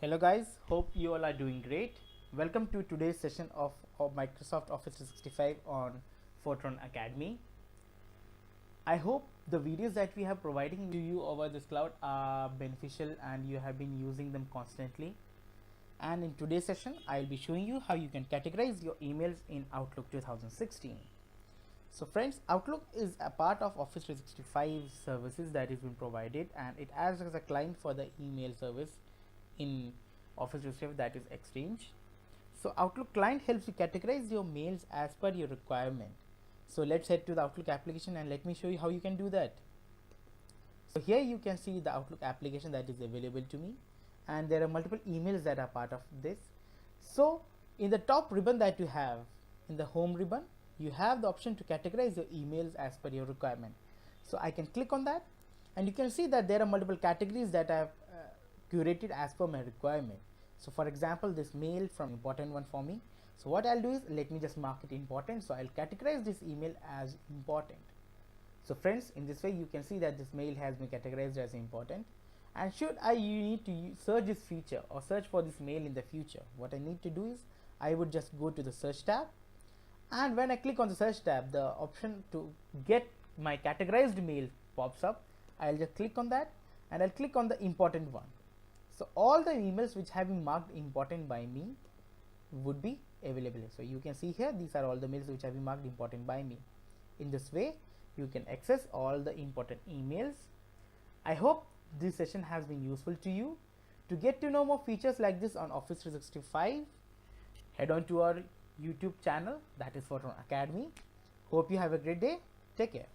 Hello guys, hope you all are doing great. Welcome to today's session of Microsoft Office 365 on Foetron Academy. I hope the videos that we have providing to you over this cloud are beneficial and you have been using them constantly. And in today's session, I'll be showing you how you can categorize your emails in Outlook 2016. So friends, Outlook is a part of Office 365 services that is been provided, and it acts as a client for the email service in Office 365, that is Exchange. So Outlook client helps you categorize your mails as per your requirement. So let's head to the Outlook application and let me show you how you can do that. So here you can see the Outlook application that is available to me, and there are multiple emails that are part of this. So in the top ribbon that you have, in the home ribbon, you have the option to categorize your emails as per your requirement. So I can click on that, and you can see that there are multiple categories that I have curated as per my requirement. So for example, this mail from important one for me. So what I'll do is, let me just mark it important. So I'll categorize this email as important. So friends, in this way you can see that this mail has been categorized as important. And should you need to search this feature or search for this mail in the future, what I need to do is, I would just go to the search tab, and when I click on the search tab, the option to get my categorized mail pops up. I'll just click on that, and I'll click on the important one. So all the emails which have been marked important by me would be available. So you can see here, these are all the mails which have been marked important by me. In this way you can access all the important emails. I hope this session has been useful to you. To get to know more features like this on Office 365, head on to our YouTube channel, that is Foetron Academy. Hope you have a great day. Take care.